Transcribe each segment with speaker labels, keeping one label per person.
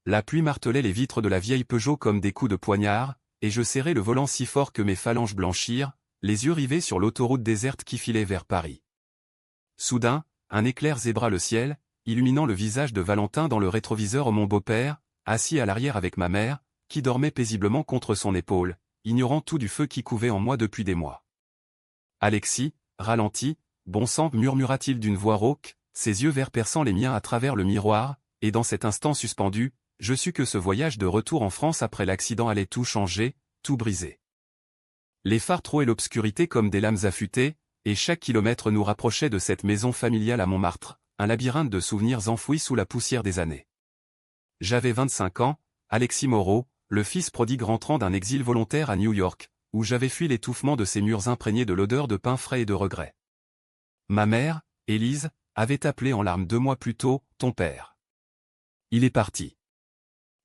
Speaker 1: La pluie martelait les vitres de la vieille Peugeot comme des coups de poignard, et je serrais le volant si fort que mes phalanges blanchirent, les yeux rivés sur l'autoroute déserte qui filait vers Paris. Soudain, un éclair zébra le ciel, illuminant le visage de Valentin dans le rétroviseur. Mon beau-père, assis à l'arrière avec ma mère, qui dormait paisiblement contre son épaule, ignorant tout du feu qui couvait en moi depuis des mois. « Alexis, ralentis, bon sang » murmura-t-il d'une voix rauque, ses yeux verts perçant les miens à travers le miroir, et dans cet instant suspendu, je sus que ce voyage de retour en France après l'accident allait tout changer, tout briser. Les phares trouaient l'obscurité comme des lames affûtées, et chaque kilomètre nous rapprochait de cette maison familiale à Montmartre, un labyrinthe de souvenirs enfouis sous la poussière des années. J'avais 25 ans, Alexis Moreau, le fils prodigue rentrant d'un exil volontaire à New York, où j'avais fui l'étouffement de ces murs imprégnés de l'odeur de pain frais et de regrets. Ma mère, Élise, avait appelé en larmes 2 mois plus tôt, ton père. Il est parti.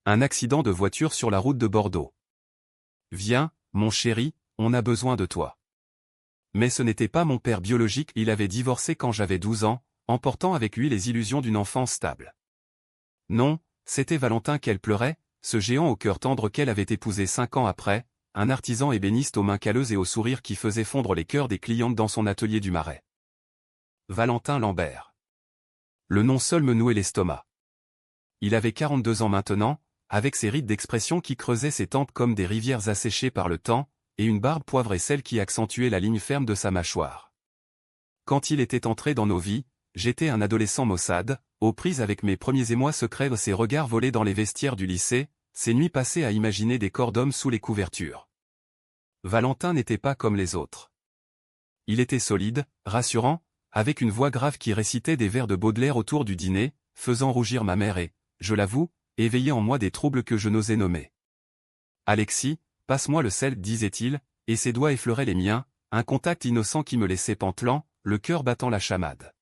Speaker 1: Un accident de voiture sur la route de Bordeaux. Viens, mon chéri, on a besoin de toi. Mais ce n'était pas mon père biologique, il avait divorcé quand j'avais 12 ans, emportant avec lui les illusions d'une enfance stable. Non, c'était Valentin qu'elle pleurait, ce géant au cœur tendre qu'elle avait épousé 5 ans après, un artisan ébéniste aux mains calleuses et au sourire qui faisait fondre les cœurs des clientes dans son atelier du Marais. Valentin Lambert. Le nom seul me nouait l'estomac. Il avait 42 ans maintenant, avec ses rides d'expression qui creusaient ses tempes comme des rivières asséchées par le temps, et une barbe poivrée celle qui accentuait la ligne ferme de sa mâchoire. Quand il était entré dans nos vies, j'étais un adolescent maussade, aux prises avec mes premiers émois secrets, ses regards volés dans les vestiaires du lycée, ses nuits passées à imaginer des corps d'hommes sous les couvertures. Valentin n'était pas comme les autres. Il était solide, rassurant, avec une voix grave qui récitait des vers de Baudelaire autour du dîner, faisant rougir ma mère et, je l'avoue, éveillait en moi des troubles que je n'osais nommer. « Alexis, passe-moi le sel » disait-il, et ses doigts effleuraient les miens, un contact innocent qui me laissait pantelant, le cœur battant la chamade.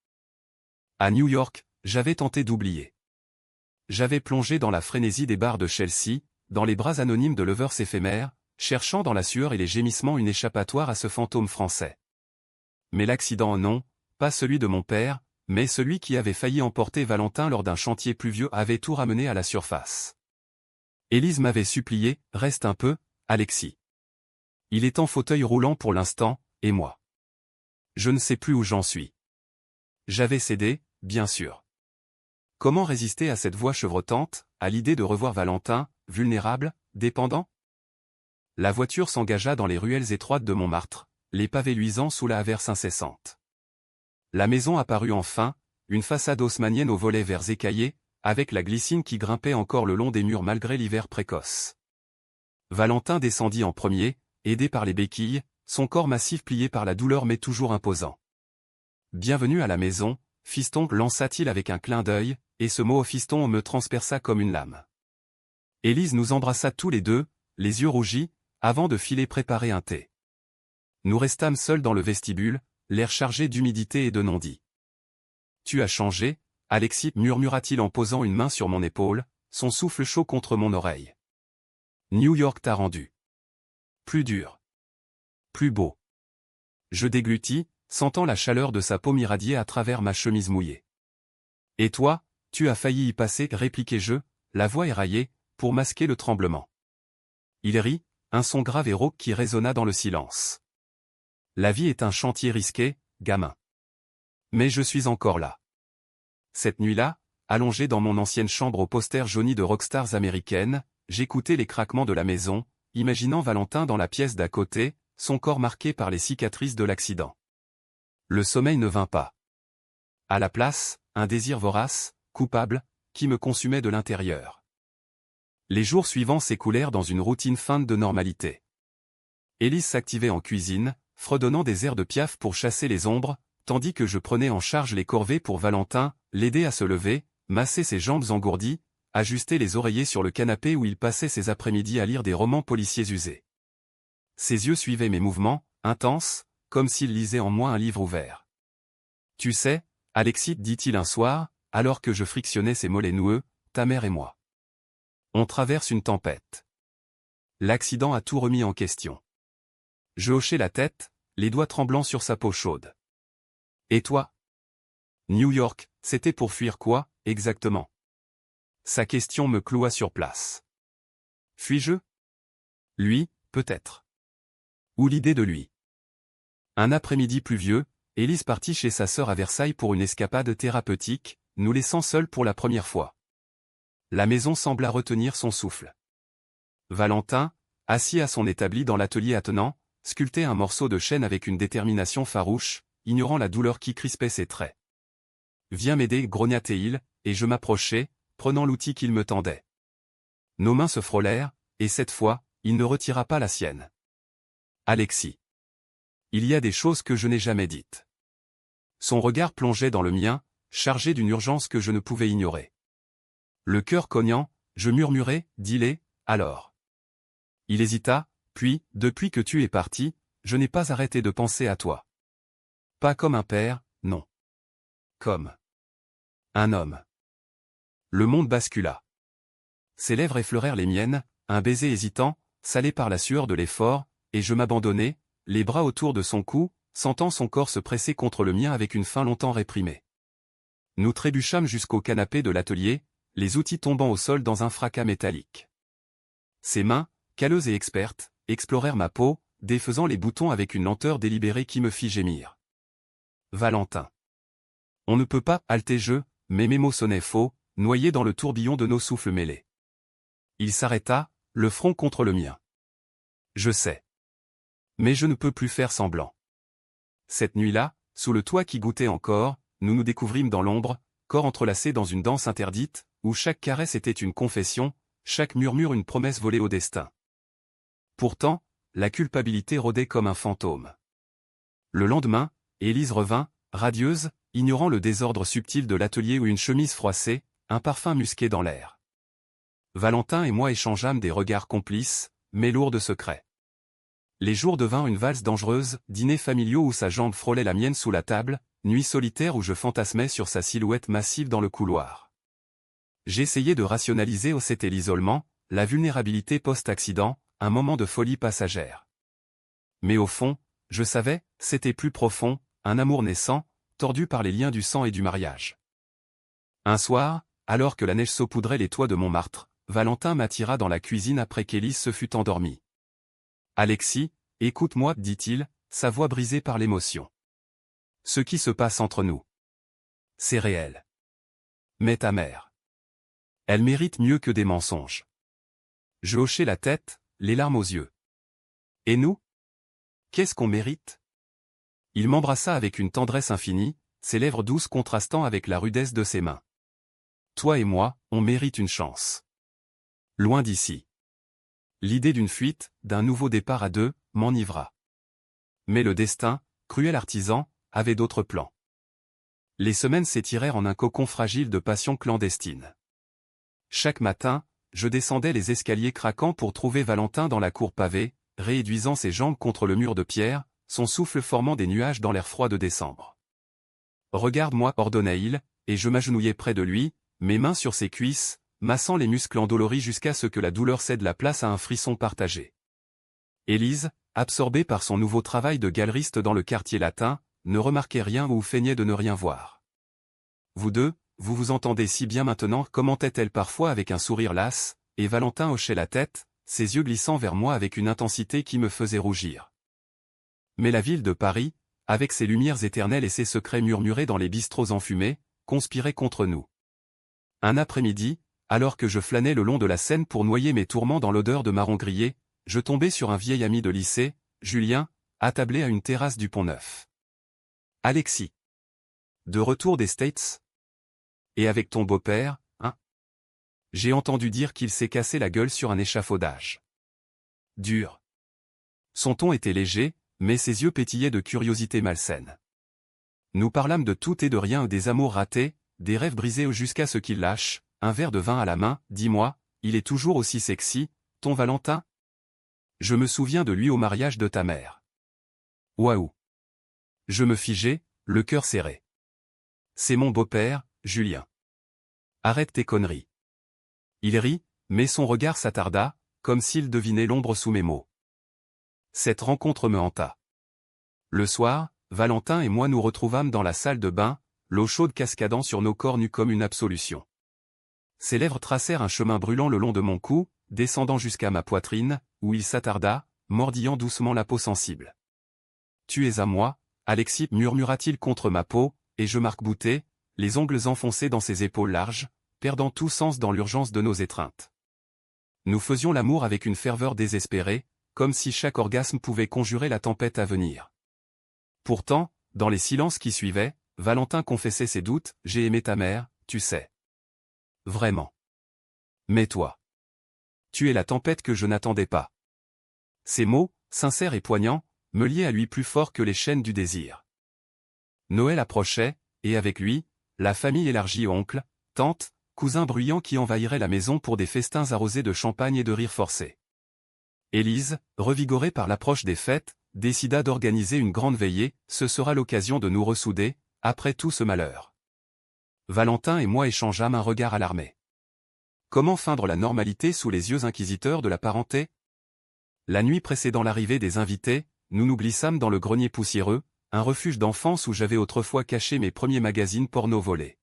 Speaker 1: À New York, j'avais tenté d'oublier. J'avais plongé dans la frénésie des bars de Chelsea, dans les bras anonymes de lovers éphémères, cherchant dans la sueur et les gémissements une échappatoire à ce fantôme français. Mais l'accident non, pas celui de mon père, mais celui qui avait failli emporter Valentin lors d'un chantier pluvieux avait tout ramené à la surface. Élise m'avait supplié, « Reste un peu, Alexis. Il est en fauteuil roulant pour l'instant, et moi. Je ne sais plus où j'en suis. » J'avais cédé, bien sûr. Comment résister à cette voix chevrotante, à l'idée de revoir Valentin, vulnérable, dépendant? La voiture s'engagea dans les ruelles étroites de Montmartre, les pavés luisants sous la averse incessante. La maison apparut enfin, une façade haussmannienne aux volets verts écaillés, avec la glycine qui grimpait encore le long des murs malgré l'hiver précoce. Valentin descendit en premier, aidé par les béquilles, son corps massif plié par la douleur mais toujours imposant. « Bienvenue à la maison, fiston » lança-t-il avec un clin d'œil, et ce mot fiston me transperça comme une lame. Élise nous embrassa tous les deux, les yeux rougis, avant de filer préparer un thé. Nous restâmes seuls dans le vestibule, l'air chargé d'humidité et de non-dit. « Tu as changé, Alexis » murmura-t-il en posant une main sur mon épaule, son souffle chaud contre mon oreille. « New York t'a rendu plus dur, plus beau. » Je déglutis, sentant la chaleur de sa paume irradier à travers ma chemise mouillée. « Et toi, tu as failli y passer » répliquai-je, la voix éraillée, pour masquer le tremblement. Il rit, un son grave et rauque qui résonna dans le silence. « La vie est un chantier risqué, gamin. Mais je suis encore là. » Cette nuit-là, allongé dans mon ancienne chambre aux posters jaunis de rockstars américaines, j'écoutais les craquements de la maison, imaginant Valentin dans la pièce d'à côté, son corps marqué par les cicatrices de l'accident. Le sommeil ne vint pas. À la place, un désir vorace, coupable, qui me consumait de l'intérieur. Les jours suivants s'écoulèrent dans une routine feinte de normalité. Élise s'activait en cuisine, fredonnant des airs de Piaf pour chasser les ombres, tandis que je prenais en charge les corvées pour Valentin, l'aider à se lever, masser ses jambes engourdies, ajuster les oreillers sur le canapé où il passait ses après-midi à lire des romans policiers usés. Ses yeux suivaient mes mouvements, intenses, comme s'il lisait en moi un livre ouvert. « Tu sais, Alexis » dit-il un soir, alors que je frictionnais ses mollets noueux, « ta mère et moi. On traverse une tempête. L'accident a tout remis en question. » Je hochai la tête, les doigts tremblants sur sa peau chaude. « Et toi ? New York, c'était pour fuir quoi, exactement ? Sa question me cloua sur place. Fuis-je? Lui, peut-être. Ou l'idée de lui. Un après-midi pluvieux, Élise partit chez sa sœur à Versailles pour une escapade thérapeutique, nous laissant seuls pour la première fois. La maison sembla retenir son souffle. Valentin, assis à son établi dans l'atelier attenant, sculptait un morceau de chêne avec une détermination farouche, ignorant la douleur qui crispait ses traits. « Viens m'aider, grogna-t-il, et je m'approchai, prenant l'outil qu'il me tendait. Nos mains se frôlèrent, et cette fois, il ne retira pas la sienne. Alexis. Il y a des choses que je n'ai jamais dites. Son regard plongeait dans le mien, chargé d'une urgence que je ne pouvais ignorer. Le cœur cognant, je murmurai, dis-les, alors. Il hésita, puis, depuis que tu es parti, je n'ai pas arrêté de penser à toi. Pas comme un père, non. Comme un homme. Le monde bascula. Ses lèvres effleurèrent les miennes, un baiser hésitant, salé par la sueur de l'effort, et je m'abandonnai, les bras autour de son cou, sentant son corps se presser contre le mien avec une faim longtemps réprimée. Nous trébuchâmes jusqu'au canapé de l'atelier, les outils tombant au sol dans un fracas métallique. Ses mains, calleuses et expertes, explorèrent ma peau, défaisant les boutons avec une lenteur délibérée qui me fit gémir. Valentin. On ne peut pas, haltai-je, mais mes mots sonnaient faux, noyés dans le tourbillon de nos souffles mêlés. Il s'arrêta, le front contre le mien. Je sais. Mais je ne peux plus faire semblant. Cette nuit-là, sous le toit qui goûtait encore, nous nous découvrîmes dans l'ombre, corps entrelacés dans une danse interdite, où chaque caresse était une confession, chaque murmure une promesse volée au destin. Pourtant, la culpabilité rôdait comme un fantôme. Le lendemain, Élise revint, radieuse, ignorant le désordre subtil de l'atelier où une chemise froissée, un parfum musqué dans l'air. Valentin et moi échangeâmes des regards complices, mais lourds de secrets. Les jours devinrent une valse dangereuse, dîners familiaux où sa jambe frôlait la mienne sous la table, nuit solitaire où je fantasmais sur sa silhouette massive dans le couloir. J'essayais de rationaliser où c'était l'isolement, la vulnérabilité post-accident, un moment de folie passagère. Mais au fond, je savais, c'était plus profond, un amour naissant, tordu par les liens du sang et du mariage. Un soir, alors que la neige saupoudrait les toits de Montmartre, Valentin m'attira dans la cuisine après qu'Élise se fût endormie. « Alexis, écoute-moi, dit-il, sa voix brisée par l'émotion. Ce qui se passe entre nous. C'est réel. Mais ta mère. Elle mérite mieux que des mensonges. » Je hochai la tête, les larmes aux yeux. « Et nous? Qu'est-ce qu'on mérite ?» Il m'embrassa avec une tendresse infinie, ses lèvres douces contrastant avec la rudesse de ses mains. « Toi et moi, on mérite une chance. Loin d'ici. » L'idée d'une fuite, d'un nouveau départ à deux, m'enivra. Mais le destin, cruel artisan, avait d'autres plans. Les semaines s'étirèrent en un cocon fragile de passion clandestine. Chaque matin, je descendais les escaliers craquants pour trouver Valentin dans la cour pavée, réduisant ses jambes contre le mur de pierre, son souffle formant des nuages dans l'air froid de décembre. « Regarde-moi, ordonna-il, et je m'agenouillai près de lui, mes mains sur ses cuisses, massant les muscles endoloris jusqu'à ce que la douleur cède la place à un frisson partagé. Élise, absorbée par son nouveau travail de galeriste dans le quartier latin, ne remarquait rien ou feignait de ne rien voir. « Vous deux, vous vous entendez si bien maintenant » commentait-elle parfois avec un sourire las, et Valentin hochait la tête, ses yeux glissant vers moi avec une intensité qui me faisait rougir. Mais la ville de Paris, avec ses lumières éternelles et ses secrets murmurés dans les bistrots enfumés, conspirait contre nous. Un après-midi, alors que je flânais le long de la Seine pour noyer mes tourments dans l'odeur de marron grillé, je tombai sur un vieil ami de lycée, Julien, attablé à une terrasse du Pont-Neuf. « Alexis. De retour des States? Et avec ton beau-père, hein? J'ai entendu dire qu'il s'est cassé la gueule sur un échafaudage. » Dur. Son ton était léger, mais ses yeux pétillaient de curiosité malsaine. Nous parlâmes de tout et de rien, des amours ratés, des rêves brisés jusqu'à ce qu'il lâche, un verre de vin à la main. « Dis-moi, il est toujours aussi sexy, ton Valentin? Je me souviens de lui au mariage de ta mère. » Waouh. Je me figeai, le cœur serré. « C'est mon beau-père, Julien. Arrête tes conneries. » Il rit, mais son regard s'attarda, comme s'il devinait l'ombre sous mes mots. Cette rencontre me hanta. Le soir, Valentin et moi nous retrouvâmes dans la salle de bain, l'eau chaude cascadant sur nos corps nus comme une absolution. Ses lèvres tracèrent un chemin brûlant le long de mon cou, descendant jusqu'à ma poitrine, où il s'attarda, mordillant doucement la peau sensible. « Tu es à moi, Alexis, murmura-t-il contre ma peau, et je m'arc-boutai, les ongles enfoncés dans ses épaules larges, perdant tout sens dans l'urgence de nos étreintes. Nous faisions l'amour avec une ferveur désespérée, comme si chaque orgasme pouvait conjurer la tempête à venir. Pourtant, dans les silences qui suivaient, Valentin confessait ses doutes, « J'ai aimé ta mère, tu sais. Vraiment. Mais toi. Tu es la tempête que je n'attendais pas. » Ces mots, sincères et poignants, me liaient à lui plus fort que les chaînes du désir. Noël approchait, et avec lui, la famille élargie, oncles, tantes, cousins bruyants qui envahiraient la maison pour des festins arrosés de champagne et de rires forcés. Élise, revigorée par l'approche des fêtes, décida d'organiser une grande veillée, ce sera l'occasion de nous ressouder, après tout ce malheur. Valentin et moi échangeâmes un regard alarmé. Comment feindre la normalité sous les yeux inquisiteurs de la parenté? La nuit précédant l'arrivée des invités, nous nous glissâmes dans le grenier poussiéreux, un refuge d'enfance où j'avais autrefois caché mes premiers magazines porno volés.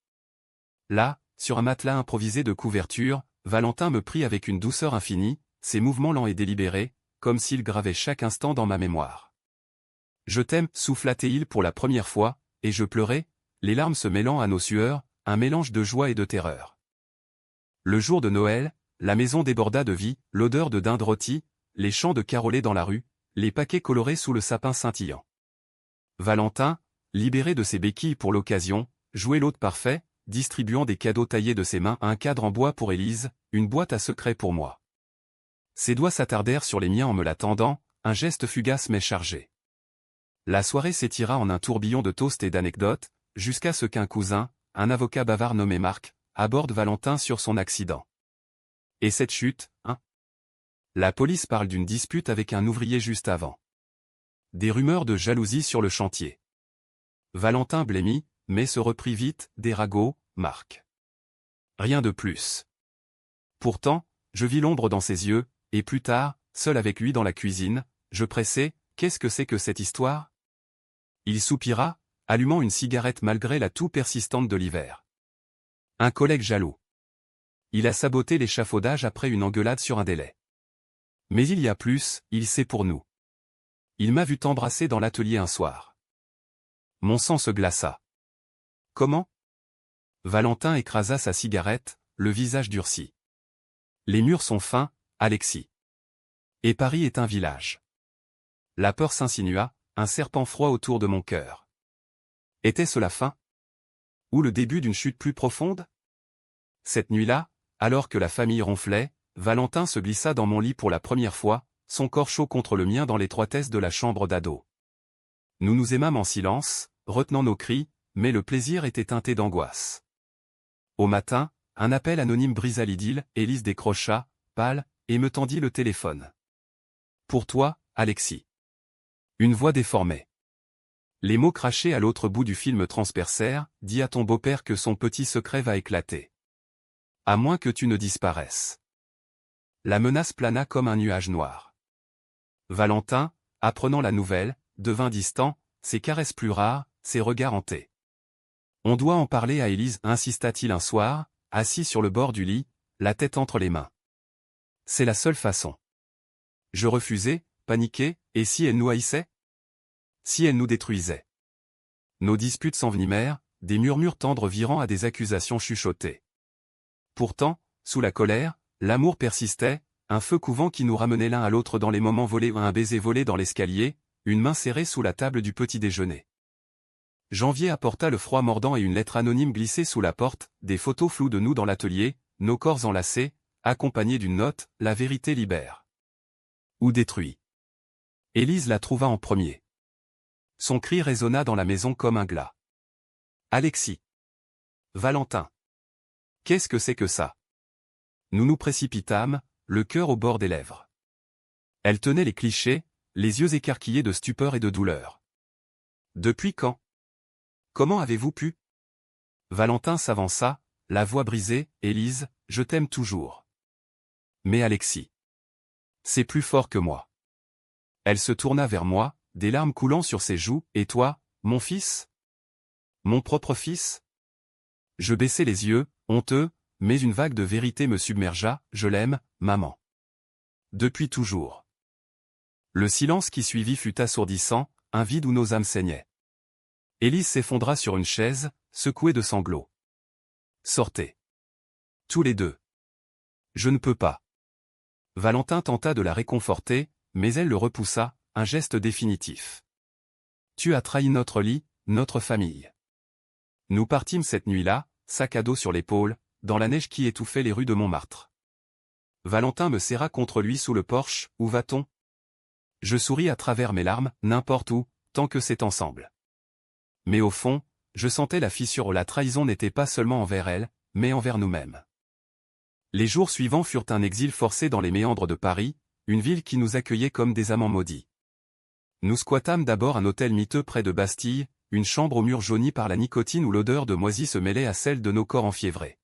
Speaker 1: Là, sur un matelas improvisé de couverture, Valentin me prit avec une douceur infinie, ses mouvements lents et délibérés, comme s'il gravait chaque instant dans ma mémoire. « Je t'aime » souffla-t-il pour la première fois, et je pleurais, les larmes se mêlant à nos sueurs, un mélange de joie et de terreur. Le jour de Noël, la maison déborda de vie, l'odeur de dinde rôtie, les chants de carolés dans la rue, les paquets colorés sous le sapin scintillant. Valentin, libéré de ses béquilles pour l'occasion, jouait l'hôte parfait, distribuant des cadeaux taillés de ses mains, un cadre en bois pour Élise, une boîte à secrets pour moi. Ses doigts s'attardèrent sur les miens en me la tendant, un geste fugace mais chargé. La soirée s'étira en un tourbillon de toasts et d'anecdotes, jusqu'à ce qu'un cousin, un avocat bavard nommé Marc, aborde Valentin sur son accident. Et cette chute, hein? La police parle d'une dispute avec un ouvrier juste avant. Des rumeurs de jalousie sur le chantier. Valentin blêmit, mais se reprit vite, des ragots, Marc. Rien de plus. Pourtant, je vis l'ombre dans ses yeux, et plus tard, seul avec lui dans la cuisine, je pressai, qu'est-ce que c'est que cette histoire? Il soupira, allumant une cigarette malgré la toux persistante de l'hiver. Un collègue jaloux. Il a saboté l'échafaudage après une engueulade sur un délai. Mais il y a plus, il sait pour nous. Il m'a vu t'embrasser dans l'atelier un soir. Mon sang se glaça. Comment? Valentin écrasa sa cigarette, le visage durci. Les murs sont fins, Alexis. Et Paris est un village. La peur s'insinua, un serpent froid autour de mon cœur. Était-ce la fin? Ou le début d'une chute plus profonde? Cette nuit-là, alors que la famille ronflait, Valentin se glissa dans mon lit pour la première fois, son corps chaud contre le mien dans l'étroitesse de la chambre d'ado. Nous nous aimâmes en silence, retenant nos cris, mais le plaisir était teinté d'angoisse. Au matin, un appel anonyme brisa l'idylle, Élise décrocha, pâle, et me tendit le téléphone. « Pour toi, Alexis. » Une voix déformée. Les mots crachés à l'autre bout du film transpercèrent, « Dis à ton beau-père que son petit secret va éclater. À moins que tu ne disparaisses. » La menace plana comme un nuage noir. Valentin, apprenant la nouvelle, devint distant, ses caresses plus rares, ses regards hantés. « On doit en parler à Élise » insista-t-il un soir, assis sur le bord du lit, la tête entre les mains. C'est la seule façon. Je refusai, paniqué, et si elle nous haïssait? Si elle nous détruisait? Nos disputes s'envenimèrent, des murmures tendres virant à des accusations chuchotées. Pourtant, sous la colère, l'amour persistait, un feu couvant qui nous ramenait l'un à l'autre dans les moments volés, un baiser volé dans l'escalier, une main serrée sous la table du petit déjeuner. Janvier apporta le froid mordant et une lettre anonyme glissée sous la porte, des photos floues de nous dans l'atelier, nos corps enlacés, accompagnés d'une note, la vérité libère. Ou détruit. Élise la trouva en premier. Son cri résonna dans la maison comme un glas. Alexis. Valentin. Qu'est-ce que c'est que ça? Nous nous précipitâmes, le cœur au bord des lèvres. Elle tenait les clichés, les yeux écarquillés de stupeur et de douleur. Depuis quand? Comment avez-vous pu? Valentin s'avança, la voix brisée, Élise, je t'aime toujours. Mais Alexis. C'est plus fort que moi. Elle se tourna vers moi, des larmes coulant sur ses joues, et toi, mon fils? Mon propre fils? Je baissai les yeux, honteux, mais une vague de vérité me submergea, je l'aime, maman. Depuis toujours. Le silence qui suivit fut assourdissant, un vide où nos âmes saignaient. Élise s'effondra sur une chaise, secouée de sanglots. Sortez. Tous les deux. Je ne peux pas. Valentin tenta de la réconforter, mais elle le repoussa, un geste définitif. Tu as trahi notre lit, notre famille. Nous partîmes cette nuit-là, sac à dos sur l'épaule, dans la neige qui étouffait les rues de Montmartre. Valentin me serra contre lui sous le porche, où va-t-on? Je souris à travers mes larmes, n'importe où, tant que c'est ensemble. Mais au fond, je sentais la fissure où la trahison n'était pas seulement envers elle, mais envers nous-mêmes. Les jours suivants furent un exil forcé dans les méandres de Paris, une ville qui nous accueillait comme des amants maudits. Nous squattâmes d'abord un hôtel miteux près de Bastille, une chambre aux murs jaunis par la nicotine où l'odeur de moisi se mêlait à celle de nos corps enfiévrés.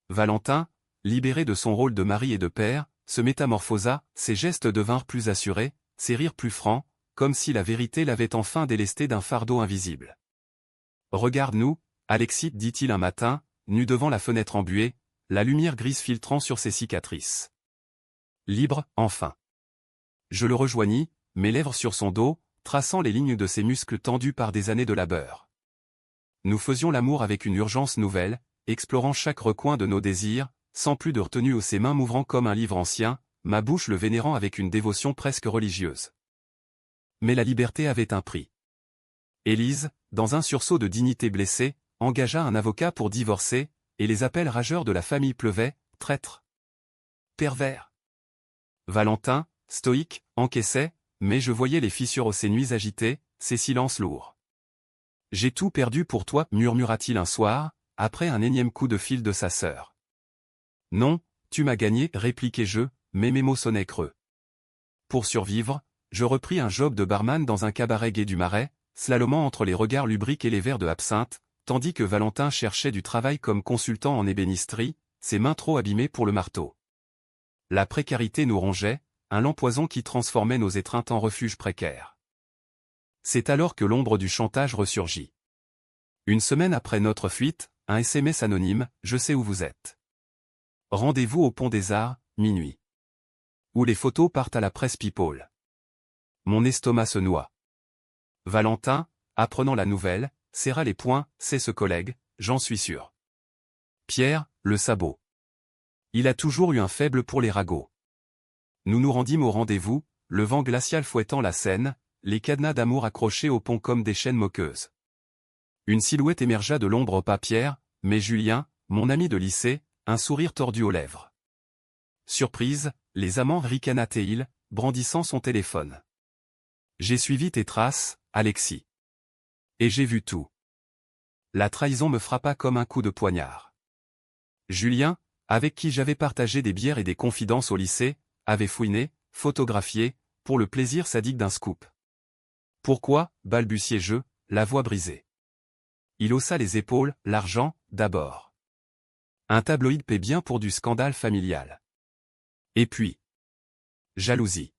Speaker 1: Valentin, libéré de son rôle de mari et de père, se métamorphosa, ses gestes devinrent plus assurés, ses rires plus francs, comme si la vérité l'avait enfin délesté d'un fardeau invisible. « Regarde-nous, Alexis, dit-il un matin, nu devant la fenêtre embuée, la lumière grise filtrant sur ses cicatrices. Libre, enfin. Je le rejoignis, mes lèvres sur son dos, traçant les lignes de ses muscles tendus par des années de labeur. Nous faisions l'amour avec une urgence nouvelle, explorant chaque recoin de nos désirs, sans plus de retenue, ses mains m'ouvrant comme un livre ancien, ma bouche le vénérant avec une dévotion presque religieuse. Mais la liberté avait un prix. Élise, dans un sursaut de dignité blessée, engagea un avocat pour divorcer, et les appels rageurs de la famille pleuvaient, traître. Pervers. Valentin, stoïque, encaissait, mais je voyais les fissures aux ses nuits agitées, ses silences lourds. J'ai tout perdu pour toi, murmura-t-il un soir, après un énième coup de fil de sa sœur. Non, tu m'as gagné, répliquai-je, mais mes mots sonnaient creux. Pour survivre, je repris un job de barman dans un cabaret gai du Marais, slalomant entre les regards lubriques et les verres de absinthe, tandis que Valentin cherchait du travail comme consultant en ébénisterie, ses mains trop abîmées pour le marteau. La précarité nous rongeait, un lent poison qui transformait nos étreintes en refuge précaires. C'est alors que l'ombre du chantage ressurgit. Une semaine après notre fuite, un SMS anonyme, je sais où vous êtes. Rendez-vous au Pont des Arts, minuit. Où les photos partent à la presse People. Mon estomac se noie. Valentin, apprenant la nouvelle, serra les poings, c'est ce collègue, j'en suis sûr. Pierre, le sabot. Il a toujours eu un faible pour les ragots. Nous nous rendîmes au rendez-vous, le vent glacial fouettant la Seine, les cadenas d'amour accrochés au pont comme des chaînes moqueuses. Une silhouette émergea de l'ombre au pas Pierre, mais Julien, mon ami de lycée, un sourire tordu aux lèvres. Surprise, les amants ricanaient-ils, brandissant son téléphone. J'ai suivi tes traces, Alexis. Et j'ai vu tout. La trahison me frappa comme un coup de poignard. Julien, avec qui j'avais partagé des bières et des confidences au lycée, avait fouiné, photographié, pour le plaisir sadique d'un scoop. Pourquoi, balbutiai-je, la voix brisée. Il haussa les épaules, l'argent, d'abord. Un tabloïd paie bien pour du scandale familial. Et puis. Jalousie.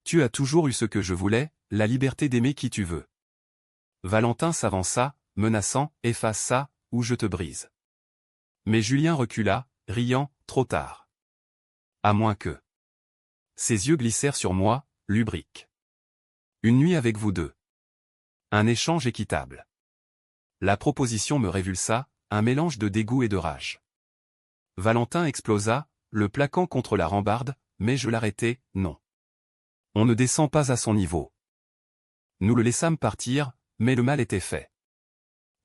Speaker 1: Tu as toujours eu ce que je voulais, la liberté d'aimer qui tu veux. Valentin s'avança, menaçant, efface ça, ou je te brise. Mais Julien recula, riant, trop tard. À moins que. Ses yeux glissèrent sur moi, lubriques. Une nuit avec vous deux. Un échange équitable. La proposition me révulsa, un mélange de dégoût et de rage. Valentin explosa, le plaquant contre la rambarde, mais je l'arrêtai, non. On ne descend pas à son niveau. Nous le laissâmes partir, mais le mal était fait.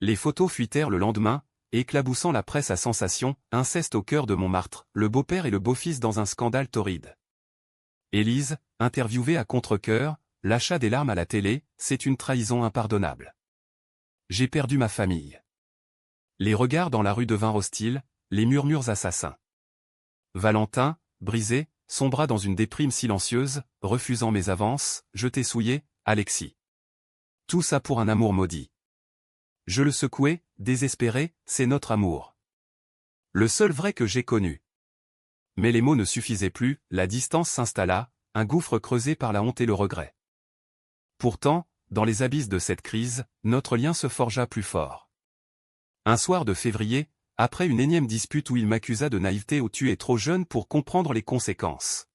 Speaker 1: Les photos fuitèrent le lendemain, éclaboussant la presse à sensation, inceste au cœur de Montmartre, le beau-père et le beau-fils dans un scandale torride. Élise, interviewée à contre-cœur, lâcha des larmes à la télé, c'est une trahison impardonnable. J'ai perdu ma famille. Les regards dans la rue devinrent hostiles, les murmures assassins. Valentin, brisé, sombra dans une déprime silencieuse, refusant mes avances, je t'ai souillé, Alexis. Tout ça pour un amour maudit. Je le secouai, désespéré, c'est notre amour. Le seul vrai que j'ai connu. Mais les mots ne suffisaient plus, la distance s'installa, un gouffre creusé par la honte et le regret. Pourtant, dans les abysses de cette crise, notre lien se forgea plus fort. Un soir de février, après une énième dispute où il m'accusa de naïveté où tu es trop jeune pour comprendre les conséquences.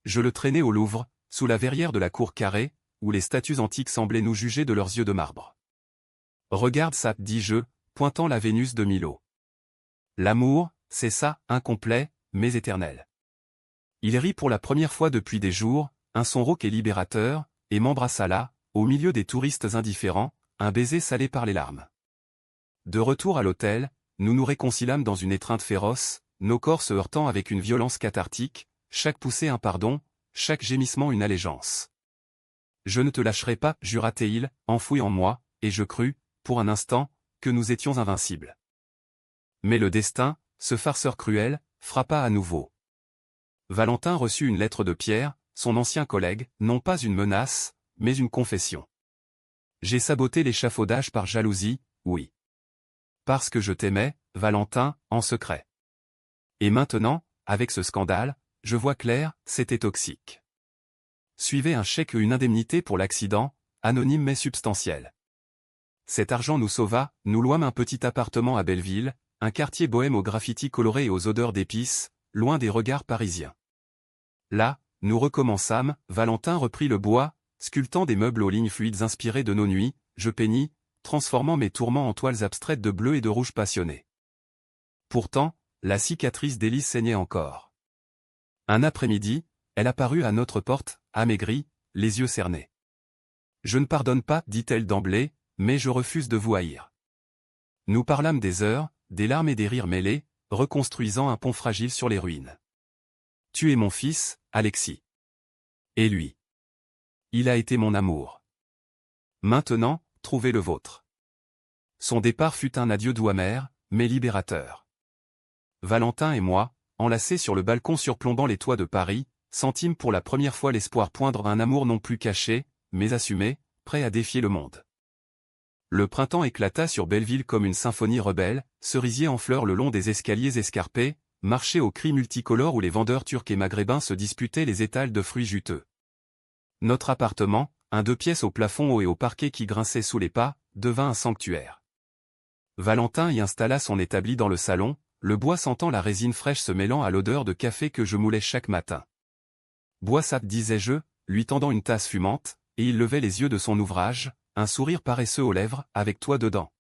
Speaker 1: Je le traînai au Louvre, sous la verrière de la cour carrée, où les statues antiques semblaient nous juger de leurs yeux de marbre. Regarde ça, dis-je, pointant la Vénus de Milo. L'amour, c'est ça, incomplet, mais éternel. Il rit pour la première fois depuis des jours, un son rauque et libérateur, et m'embrassa là, au milieu des touristes indifférents, un baiser salé par les larmes. De retour à l'hôtel, nous nous réconciliâmes dans une étreinte féroce, nos corps se heurtant avec une violence cathartique, chaque poussée un pardon, chaque gémissement une allégeance. Je ne te lâcherai pas, jura-t-il, enfoui en moi, et je crus, pour un instant, que nous étions invincibles. Mais le destin, ce farceur cruel, frappa à nouveau. Valentin reçut une lettre de Pierre, son ancien collègue, non pas une menace, mais une confession. J'ai saboté l'échafaudage par jalousie, oui. Parce que je t'aimais, Valentin, en secret. Et maintenant, avec ce scandale, je vois clair, c'était toxique. Suivait un chèque ou une indemnité pour l'accident, anonyme mais substantiel. Cet argent nous sauva, nous louâmes un petit appartement à Belleville, un quartier bohème aux graffitis colorés et aux odeurs d'épices, loin des regards parisiens. Là, nous recommençâmes, Valentin reprit le bois, sculptant des meubles aux lignes fluides inspirées de nos nuits, je peignis, transformant mes tourments en toiles abstraites de bleu et de rouge passionné. Pourtant, la cicatrice d'Élise saignait encore. Un après-midi, elle apparut à notre porte, amaigrie, les yeux cernés. « Je ne pardonne pas, dit-elle d'emblée, mais je refuse de vous haïr. » Nous parlâmes des heures, des larmes et des rires mêlés, reconstruisant un pont fragile sur les ruines. « Tu es mon fils, Alexis. Et lui. Il a été mon amour. Maintenant, trouvez le vôtre. » Son départ fut un adieu doux amer, mais libérateur. Valentin et moi, enlacés sur le balcon surplombant les toits de Paris, sentîmes pour la première fois l'espoir poindre un amour non plus caché, mais assumé, prêt à défier le monde. Le printemps éclata sur Belleville comme une symphonie rebelle, cerisiers en fleurs le long des escaliers escarpés, marchés aux cris multicolores où les vendeurs turcs et maghrébins se disputaient les étals de fruits juteux. Notre appartement, un 2 pièces au plafond haut et au parquet qui grinçait sous les pas, devint un sanctuaire. Valentin y installa son établi dans le salon, le bois sentant la résine fraîche se mêlant à l'odeur de café que je moulais chaque matin. « Bois ça, disais-je, lui tendant une tasse fumante, et il levait les yeux de son ouvrage, un sourire paresseux aux lèvres, avec toi dedans. »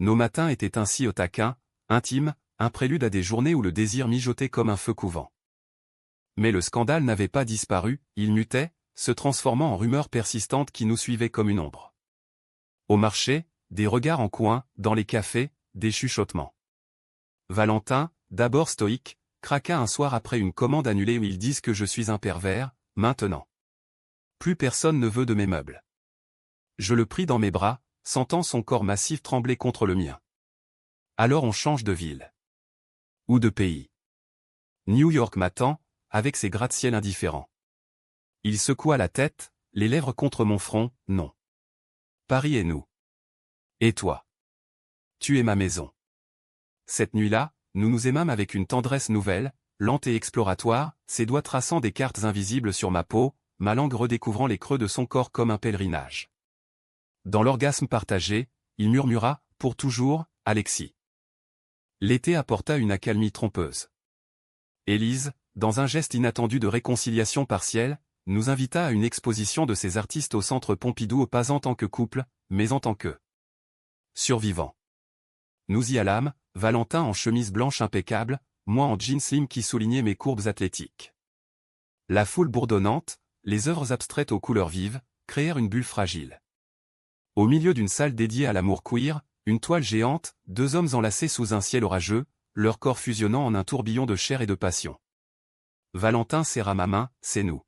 Speaker 1: Nos matins étaient ainsi au taquin, intimes, un prélude à des journées où le désir mijotait comme un feu couvant. Mais le scandale n'avait pas disparu, il mutait, se transformant en rumeur persistante qui nous suivait comme une ombre. Au marché, des regards en coin, dans les cafés, des chuchotements. Valentin, d'abord stoïque, craqua un soir après une commande annulée où ils disent que je suis un pervers, maintenant. Plus personne ne veut de mes meubles. Je le pris dans mes bras, sentant son corps massif trembler contre le mien. Alors on change de ville. Ou de pays. New York m'attend, avec ses gratte-ciel indifférents. Il secoua la tête, les lèvres contre mon front, non. Paris est nous. Et toi? Tu es ma maison. Cette nuit-là, nous nous aimâmes avec une tendresse nouvelle, lente et exploratoire, ses doigts traçant des cartes invisibles sur ma peau, ma langue redécouvrant les creux de son corps comme un pèlerinage. Dans l'orgasme partagé, il murmura, pour toujours, Alexis. L'été apporta une accalmie trompeuse. Élise, dans un geste inattendu de réconciliation partielle, nous invita à une exposition de ces artistes au Centre Pompidou pas en tant que couple, mais en tant que survivants. Nous y allâmes, Valentin en chemise blanche impeccable, moi en jean slim qui soulignait mes courbes athlétiques. La foule bourdonnante, les œuvres abstraites aux couleurs vives, créèrent une bulle fragile. Au milieu d'une salle dédiée à l'amour queer, une toile géante, 2 hommes enlacés sous un ciel orageux, leur corps fusionnant en un tourbillon de chair et de passion. Valentin serra ma main, c'est nous.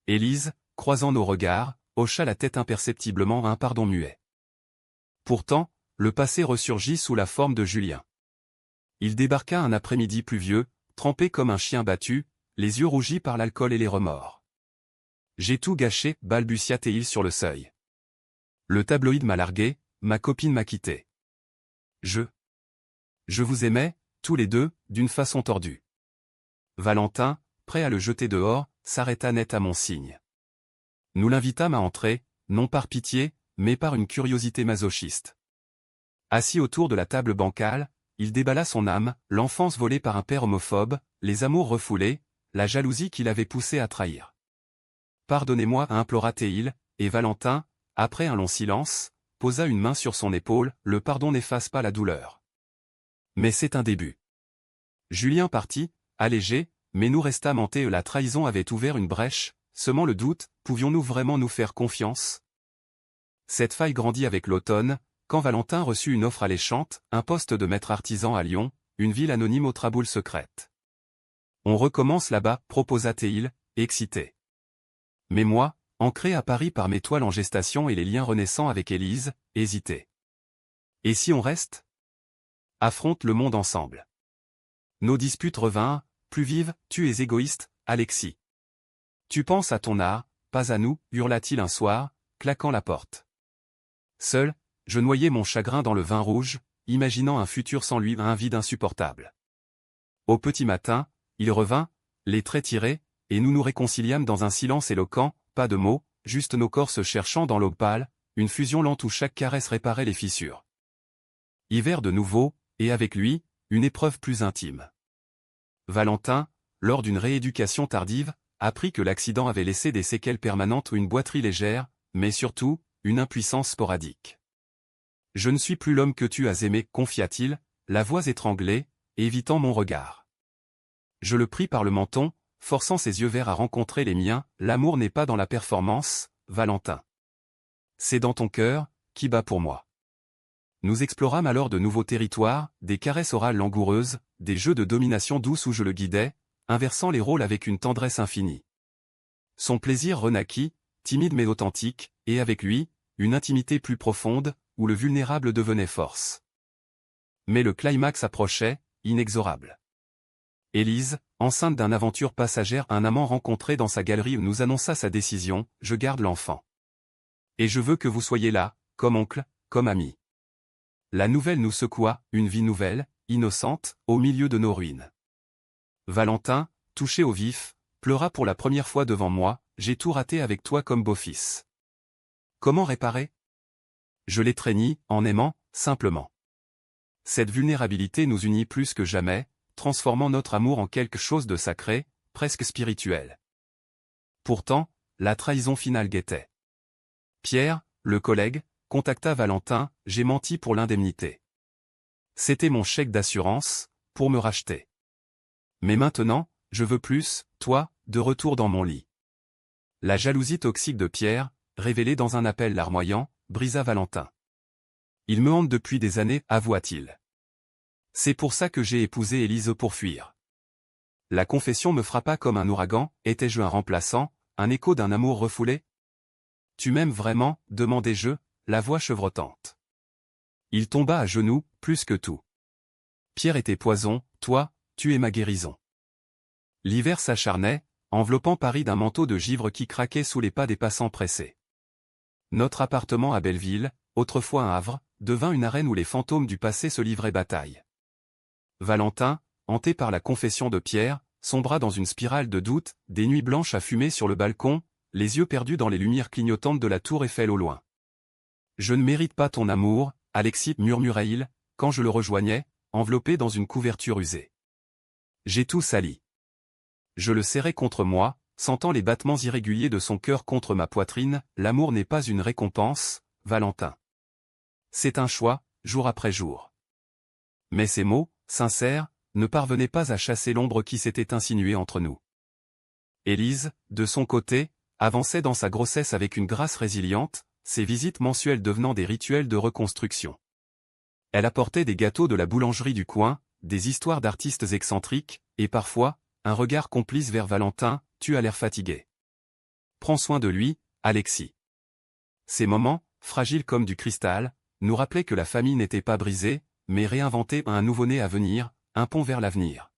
Speaker 1: Élise, croisant nos regards, hocha la tête imperceptiblement à un pardon muet. Pourtant, le passé ressurgit sous la forme de Julien. Il débarqua un après-midi pluvieux, trempé comme un chien battu, les yeux rougis par l'alcool et les remords. J'ai tout gâché, balbutia-t-il sur le seuil. Le tabloïd m'a largué, ma copine m'a quitté. Je vous aimais, tous les deux, d'une façon tordue. Valentin, prêt à le jeter dehors, s'arrêta net à mon signe. Nous l'invitâmes à entrer, non par pitié, mais par une curiosité masochiste. Assis autour de la table bancale, il déballa son âme, l'enfance volée par un père homophobe, les amours refoulés, la jalousie qui l'avait poussé à trahir. Pardonnez-moi, implora-t-il, et Valentin, après un long silence, posa une main sur son épaule, le pardon n'efface pas la douleur. Mais c'est un début. Julien partit, allégé, mais nous restâmes hantés, la trahison avait ouvert une brèche, semant le doute, pouvions-nous vraiment nous faire confiance? Cette faille grandit avec l'automne, quand Valentin reçut une offre alléchante, un poste de maître artisan à Lyon, une ville anonyme aux traboules secrètes. On recommence là-bas, proposa-t-il, excité. Mais moi, ancré à Paris par mes toiles en gestation et les liens renaissants avec Élise, hésité. Et si on reste? Affronte le monde ensemble. Nos disputes revinrent, plus vives, tu es égoïste, Alexis. Tu penses à ton art, pas à nous, hurla-t-il un soir, claquant la porte. Seul, je noyais mon chagrin dans le vin rouge, imaginant un futur sans lui, un vide insupportable. Au petit matin, il revint, les traits tirés, et nous nous réconciliâmes dans un silence éloquent, pas de mots, juste nos corps se cherchant dans l'aube pâle, une fusion lente où chaque caresse réparait les fissures. Hiver de nouveau, et avec lui, une épreuve plus intime. Valentin, lors d'une rééducation tardive, apprit que l'accident avait laissé des séquelles permanentes ou une boiterie légère, mais surtout, une impuissance sporadique. « Je ne suis plus l'homme que tu as aimé, confia-t-il, la voix étranglée, évitant mon regard. Je le pris par le menton, forçant ses yeux verts à rencontrer les miens, l'amour n'est pas dans la performance, Valentin. C'est dans ton cœur, qui bat pour moi. Nous explorâmes alors de nouveaux territoires, des caresses orales langoureuses, des jeux de domination douce où je le guidais, inversant les rôles avec une tendresse infinie. Son plaisir renaquit, timide mais authentique, et avec lui, une intimité plus profonde, où le vulnérable devenait force. Mais le climax approchait, inexorable. Élise, enceinte d'une aventure passagère, un amant rencontré dans sa galerie nous annonça sa décision, je garde l'enfant. Et je veux que vous soyez là, comme oncle, comme ami. La nouvelle nous secoua, une vie nouvelle, innocente, au milieu de nos ruines. Valentin, touché au vif, pleura pour la première fois devant moi, j'ai tout raté avec toi comme beau-fils. Comment réparer? Je l'étreignis, en aimant, simplement. Cette vulnérabilité nous unit plus que jamais, transformant notre amour en quelque chose de sacré, presque spirituel. Pourtant, la trahison finale guettait. Pierre, le collègue, contacta Valentin, j'ai menti pour l'indemnité. C'était mon chèque d'assurance, pour me racheter. Mais maintenant, je veux plus, toi, de retour dans mon lit. La jalousie toxique de Pierre, révélée dans un appel larmoyant, brisa Valentin. Il me hante depuis des années, avoua-t-il. C'est pour ça que j'ai épousé Élise pour fuir. La confession me frappa comme un ouragan, étais-je un remplaçant, un écho d'un amour refoulé? Tu m'aimes vraiment, demandai-je, la voix chevrotante. Il tomba à genoux, plus que tout. Pierre était poison, toi, tu es ma guérison. L'hiver s'acharnait, enveloppant Paris d'un manteau de givre qui craquait sous les pas des passants pressés. Notre appartement à Belleville, autrefois un havre, devint une arène où les fantômes du passé se livraient bataille. Valentin, hanté par la confession de Pierre, sombra dans une spirale de doute, des nuits blanches à fumer sur le balcon, les yeux perdus dans les lumières clignotantes de la tour Eiffel au loin. Je ne mérite pas ton amour, Alexis, murmura-t-il, quand je le rejoignais, enveloppé dans une couverture usée. J'ai tout sali. Je le serrai contre moi, sentant les battements irréguliers de son cœur contre ma poitrine, l'amour n'est pas une récompense, Valentin. C'est un choix, jour après jour. Mais ces mots, sincères, ne parvenaient pas à chasser l'ombre qui s'était insinuée entre nous. Élise, de son côté, avançait dans sa grossesse avec une grâce résiliente, ses visites mensuelles devenant des rituels de reconstruction. Elle apportait des gâteaux de la boulangerie du coin, des histoires d'artistes excentriques, et parfois, un regard complice vers Valentin, tu as l'air fatigué. Prends soin de lui, Alexis. Ces moments, fragiles comme du cristal, nous rappelaient que la famille n'était pas brisée, mais réinventée un nouveau-né à venir, un pont vers l'avenir.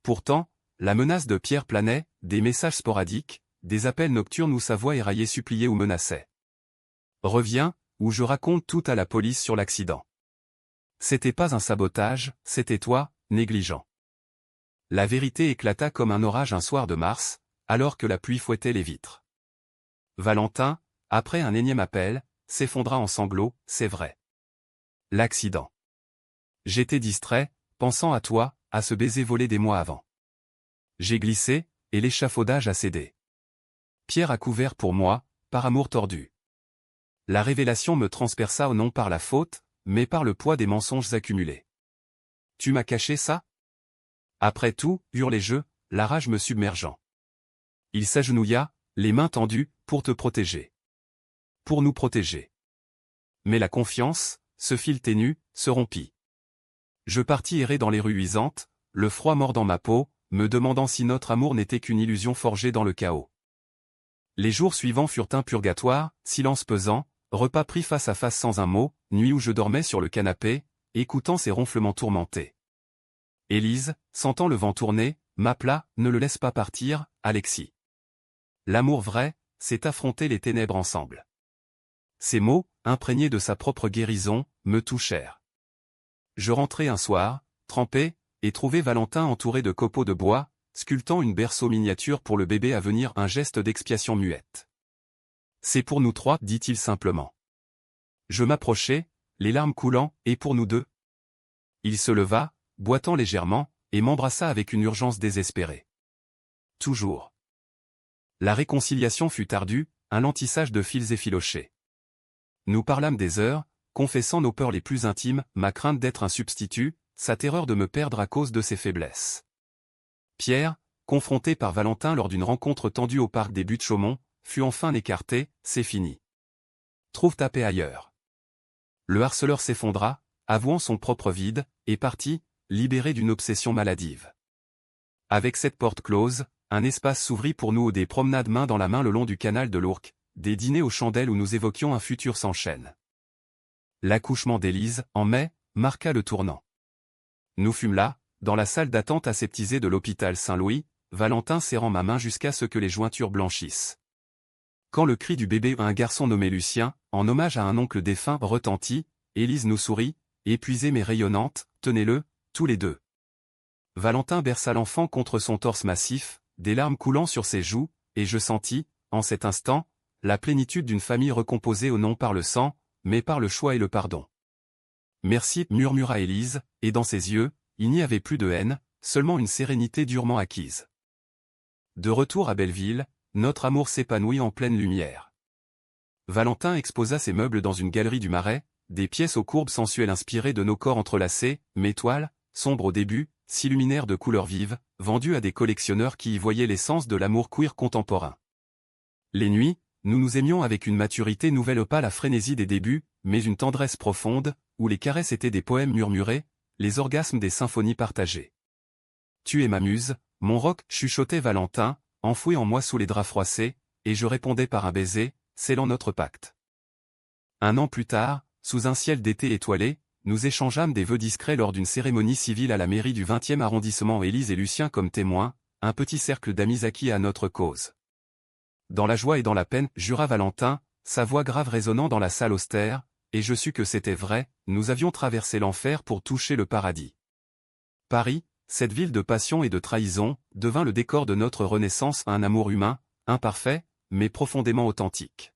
Speaker 1: Pourtant, la menace de Pierre planait, des messages sporadiques, des appels nocturnes où sa voix éraillée suppliait ou menaçait. Reviens, ou je raconte tout à la police sur l'accident. C'était pas un sabotage, c'était toi, négligent. La vérité éclata comme un orage un soir de mars, alors que la pluie fouettait les vitres. Valentin, après un énième appel, s'effondra en sanglots, c'est vrai. L'accident. J'étais distrait, pensant à toi, à ce baiser volé des mois avant. J'ai glissé, et l'échafaudage a cédé. Pierre a couvert pour moi, par amour tordu. La révélation me transperça non par la faute, mais par le poids des mensonges accumulés. Tu m'as caché ça? Après tout, hurlai-je, la rage me submergeant. Il s'agenouilla, les mains tendues, pour te protéger. Pour nous protéger. Mais la confiance, ce fil ténu, se rompit. Je partis errer dans les rues luisantes, le froid mordant ma peau, me demandant si notre amour n'était qu'une illusion forgée dans le chaos. Les jours suivants furent un purgatoire, silence pesant, repas pris face à face sans un mot, nuit où je dormais sur le canapé, écoutant ses ronflements tourmentés. Élise, sentant le vent tourner, m'appela, ne le laisse pas partir, Alexis. L'amour vrai, c'est affronter les ténèbres ensemble. Ces mots, imprégnés de sa propre guérison, me touchèrent. Je rentrai un soir, trempé, et trouvai Valentin entouré de copeaux de bois, sculptant une berceau miniature pour le bébé à venir, un geste d'expiation muette. C'est pour nous trois, dit-il simplement. Je m'approchai, les larmes coulant, et pour nous deux. Il se leva, boitant légèrement, et m'embrassa avec une urgence désespérée. Toujours. La réconciliation fut ardue, un lentissage de fils effilochés. Nous parlâmes des heures, confessant nos peurs les plus intimes, ma crainte d'être un substitut, sa terreur de me perdre à cause de ses faiblesses. Pierre, confronté par Valentin lors d'une rencontre tendue au parc des Buttes-Chaumont, fut enfin écarté, c'est fini. Trouve ta paix ailleurs. Le harceleur s'effondra, avouant son propre vide, et partit, libéré d'une obsession maladive. Avec cette porte close, un espace s'ouvrit pour nous, des promenades main dans la main le long du canal de l'Ourcq, des dîners aux chandelles où nous évoquions un futur sans chaîne. L'accouchement d'Élise, en mai, marqua le tournant. Nous fûmes là, dans la salle d'attente aseptisée de l'hôpital Saint-Louis, Valentin serrant ma main jusqu'à ce que les jointures blanchissent. Quand le cri du bébé, un garçon nommé Lucien, en hommage à un oncle défunt, retentit, Élise nous sourit, épuisée mais rayonnante, tenez-le, tous les deux. Valentin berça l'enfant contre son torse massif, des larmes coulant sur ses joues, et je sentis, en cet instant, la plénitude d'une famille recomposée non par le sang, mais par le choix et le pardon. Merci, murmura Élise, et dans ses yeux, il n'y avait plus de haine, seulement une sérénité durement acquise. De retour à Belleville, notre amour s'épanouit en pleine lumière. Valentin exposa ses meubles dans une galerie du Marais, des pièces aux courbes sensuelles inspirées de nos corps entrelacés, mes toiles, sombres au début, s'illuminèrent de couleurs vives, vendues à des collectionneurs qui y voyaient l'essence de l'amour queer contemporain. Les nuits, nous nous aimions avec une maturité nouvelle, pas la frénésie des débuts, mais une tendresse profonde, où les caresses étaient des poèmes murmurés, les orgasmes des symphonies partagées. Tu es ma muse, mon roc, chuchotait Valentin, enfoui en moi sous les draps froissés, et je répondais par un baiser, scellant notre pacte. Un an plus tard, sous un ciel d'été étoilé, nous échangeâmes des vœux discrets lors d'une cérémonie civile à la mairie du 20e arrondissement, Élise et Lucien comme témoins, un petit cercle d'amis acquis à notre cause. Dans la joie et dans la peine, jura Valentin, sa voix grave résonnant dans la salle austère, et je sus que c'était vrai, nous avions traversé l'enfer pour toucher le paradis. Paris, cette ville de passion et de trahison, devint le décor de notre renaissance à un amour humain, imparfait, mais profondément authentique.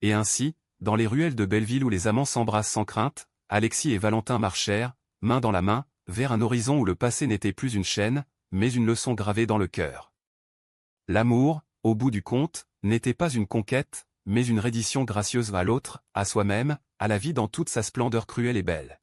Speaker 1: Et ainsi, dans les ruelles de Belleville où les amants s'embrassent sans crainte, Alexis et Valentin marchèrent, main dans la main, vers un horizon où le passé n'était plus une chaîne, mais une leçon gravée dans le cœur. L'amour, au bout du compte, n'était pas une conquête, mais une reddition gracieuse à l'autre, à soi-même, à la vie dans toute sa splendeur cruelle et belle.